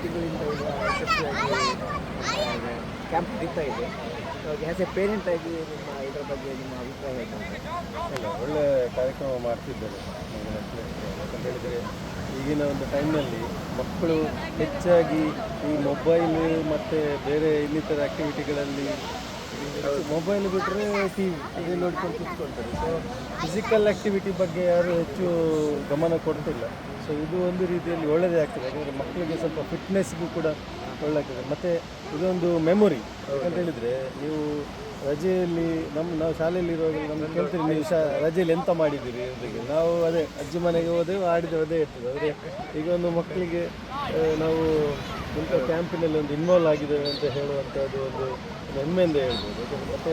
ತಿಂಗಳಿಂದ ಈಗ ಯಶಸ್ವಿಯಾಗಿ ಕ್ಯಾಂಪ್ ನಡೀತಾ ಇದೆ. ಆ್ಯಸ್ ಎ ಪೇರೆಂಟ್ ಆಗಿ ನಿಮ್ಮ ಇದರ ಬಗ್ಗೆ ನಿಮ್ಮ ಅಭಿಪ್ರಾಯ ಹೇಗೆ? ಅಲ್ಲ, ಒಳ್ಳೆ ಕಾರ್ಯಕ್ರಮ ಮಾಡ್ತಿದ್ದಾರೆ. ಯಾಕಂತ ಹೇಳಿದರೆ ಈಗಿನ ಒಂದು ಟೈಮ್ನಲ್ಲಿ ಮಕ್ಕಳು ಹೆಚ್ಚಾಗಿ ಈ ಮೊಬೈಲ್ ಮತ್ತು ಬೇರೆ ಇನ್ನಿತರ ಆ್ಯಕ್ಟಿವಿಟಿಗಳಲ್ಲಿ ಮೊಬೈಲ್ ಬಿಟ್ಟರೆ ಟಿ ವಿ ಇದು ನೋಡ್ಕೊಂಡು ಕೂತ್ಕೊಳ್ತಾರೆ. ಸೊ ಫಿಸಿಕಲ್ ಆ್ಯಕ್ಟಿವಿಟಿ ಬಗ್ಗೆ ಯಾರು ಹೆಚ್ಚು ಗಮನ ಕೊಡ್ತಿಲ್ಲ. ಸೊ ಇದು ಒಂದು ರೀತಿಯಲ್ಲಿ ಒಳ್ಳೆಯದೇ ಆಗ್ತದೆ. ಯಾಕಂದರೆ ಮಕ್ಕಳಿಗೆ ಸ್ವಲ್ಪ ಫಿಟ್ನೆಸ್ಗೂ ಕೂಡ ಒಳ್ಳೆಯಾಗ್ತದೆ. ಮತ್ತು ಇದೊಂದು ಮೆಮೊರಿ. ಯಾಕಂತ ಹೇಳಿದರೆ ನೀವು ರಜೆಯಲ್ಲಿ ನಾವು ಶಾಲೆಯಲ್ಲಿರುವಾಗ ನಮಗೆ ಕೇಳ್ತೀರಿ, ನೀವು ರಜೆಯಲ್ಲಿ ಎಂತ ಮಾಡಿದ್ದೀರಿ ಅದಕ್ಕೆ. ನಾವು ಅದೇ ಅಜ್ಜಿ ಮನೆಗೆ ಹೋದೆವು, ಆಡಿದೆವು, ಅದೇ ಇರ್ತದೆ. ಆದರೆ ಈಗ ಒಂದು ಮಕ್ಕಳಿಗೆ ನಾವು ಇಂಥ ಕ್ಯಾಂಪಿನಲ್ಲಿ ಒಂದು ಇನ್ವಾಲ್ವ್ ಆಗಿದ್ದೇವೆ ಅಂತ ಹೇಳುವಂಥದ್ದು ಒಂದು ಹೆಮ್ಮೆಯಿಂದ ಹೇಳ್ಬೋದು. ಯಾಕಂದರೆ ಮತ್ತು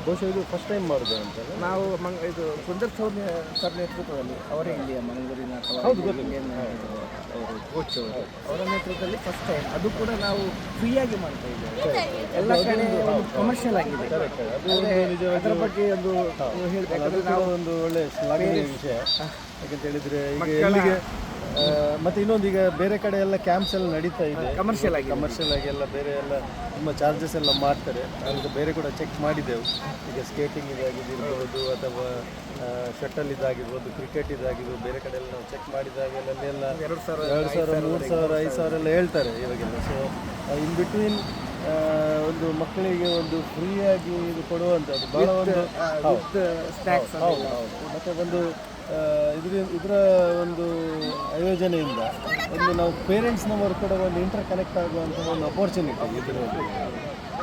ಬಹುಶಃ ಇದು ಫಸ್ಟ್ ಟೈಮ್ ಮಾಡೋದು ಅಂತ ನಾವು ಇದು ಸುಂದರ್ ಸರ್ ನೇತೃತ್ವದಲ್ಲಿ ಅವರೇ ಇಲ್ಲಿಯ ಮಂಗಳೂರಿನ ಇಂಡಿಯನ್ ಅವರು ಕೋಚ್ ಅವರ ನೇತೃತ್ವದಲ್ಲಿ ಫಸ್ಟ್ ಟೈಮ್, ಅದು ಕೂಡ ನಾವು ಫ್ರೀಯಾಗಿ ಮಾಡ್ತಾ ಇದ್ದೇವೆ. ಎಲ್ಲ ಕಡೆ ಕಮರ್ಷಿಯಲ್ ಆಗಿದೆ. ಅದರ ಬಗ್ಗೆ ಒಂದು ಹೇಳಬೇಕಾದ್ರೆ ನಾವು ಒಂದು ಒಳ್ಳೆ ಶ್ಲಾಘನೀಯ ವಿಷಯ. ಯಾಕಂತ ಹೇಳಿದರೆ ಈಗ ಎಲ್ಲಿಗೆ ಮತ್ತು ಇನ್ನೊಂದು, ಈಗ ಬೇರೆ ಕಡೆ ಎಲ್ಲ ಕ್ಯಾಂಪ್ಸ್ ಎಲ್ಲ ನಡೀತಾ ಇದೆ ಕಮರ್ಷಿಯಲ್ ಆಗಿ ಎಲ್ಲ ಬೇರೆ ಎಲ್ಲ ತುಂಬ ಚಾರ್ಜಸ್ ಎಲ್ಲ ಮಾಡ್ತಾರೆ. ಅದಕ್ಕೆ ಬೇರೆ ಕೂಡ ಚೆಕ್ ಮಾಡಿದೆವು. ಈಗ ಸ್ಕೇಟಿಂಗ್ ಇದಾಗಿರ್ಬೋದು ಅಥವಾ ಶಟಲ್ ಇದಾಗಿರ್ಬೋದು, ಕ್ರಿಕೆಟ್ ಇದಾಗಿರ್ಬೋದು, ಬೇರೆ ಕಡೆ ಎಲ್ಲ ನಾವು ಚೆಕ್ ಮಾಡಿದಾಗೆಲ್ಲ 2,000 3,000 5,000 ಎಲ್ಲ ಹೇಳ್ತಾರೆ ಇವಾಗೆಲ್ಲ. ಸೊ ಇನ್ ಬಿಟ್ವೀನ್ ಒಂದು ಮಕ್ಕಳಿಗೆ ಒಂದು ಫ್ರೀಯಾಗಿ ಇದು ಕೊಡುವಂಥದ್ದು ಭಾಳ ಒಂದು ಸ್ನ್ಯಾಕ್ಸ್. ಹೌದು. ಮತ್ತು ಒಂದು ಇದರ ಒಂದು ಆಯೋಜನೆಯಿಂದ ಒಂದು ನಾವು ಪೇರೆಂಟ್ಸ್ನವರು ಕೂಡ ಒಂದು ಇಂಟರ್ ಕನೆಕ್ಟ್ ಆಗುವಂಥ ಒಂದು ಅಪರ್ಚುನಿಟಿ ಇದರಲ್ಲಿ.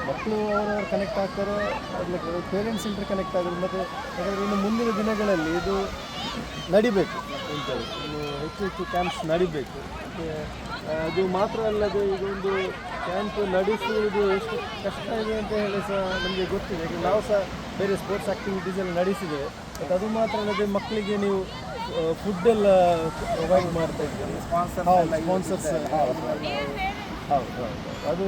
ಮಕ್ಕಳು ಅವರವರು ಕನೆಕ್ಟ್ ಆಗ್ತಾರೆ, ಅದಕ್ಕೆ ಪೇರೆಂಟ್ಸ್ ಇಂಟರ್ ಕನೆಕ್ಟ್ ಆಗೋದು. ಮತ್ತು ಯಾಕಂದರೆ ಇನ್ನು ಮುಂದಿನ ದಿನಗಳಲ್ಲಿ ಇದು ನಡಿಬೇಕು ಅಂತೇಳಿ, ಇನ್ನು ಹೆಚ್ಚು ಕ್ಯಾಂಪ್ಸ್ ನಡಿಬೇಕು. ಮತ್ತು ಅದು ಮಾತ್ರ ಅಲ್ಲದೆ ಈಗ ಒಂದು ಕ್ಯಾಂಪ್ ನಡೆಸುವುದು ಎಷ್ಟು ಕಷ್ಟ ಇದೆ ಅಂತ ಹೇಳಿ ಸಹ ನಮಗೆ ಗೊತ್ತಿದೆ. ಯಾಕಂದರೆ ನಾವು ಸಹ ಬೇರೆ ಸ್ಪೋರ್ಟ್ಸ್ ಆ್ಯಕ್ಟಿವಿಟೀಸ್ ಎಲ್ಲ ನಡೆಸಿದ್ದೇವೆ. ಮತ್ತು ಅದು ಮಾತ್ರ ಅಲ್ಲದೆ ಮಕ್ಕಳಿಗೆ ನೀವು ಫುಡ್ಡೆಲ್ಲ ಪ್ರೊವೈಡ್ ಮಾಡ್ತಾ ಇದ್ದೀರಿ, ಸ್ಪಾನ್ಸರ್ಸ್. ಹೌದು, ಅದು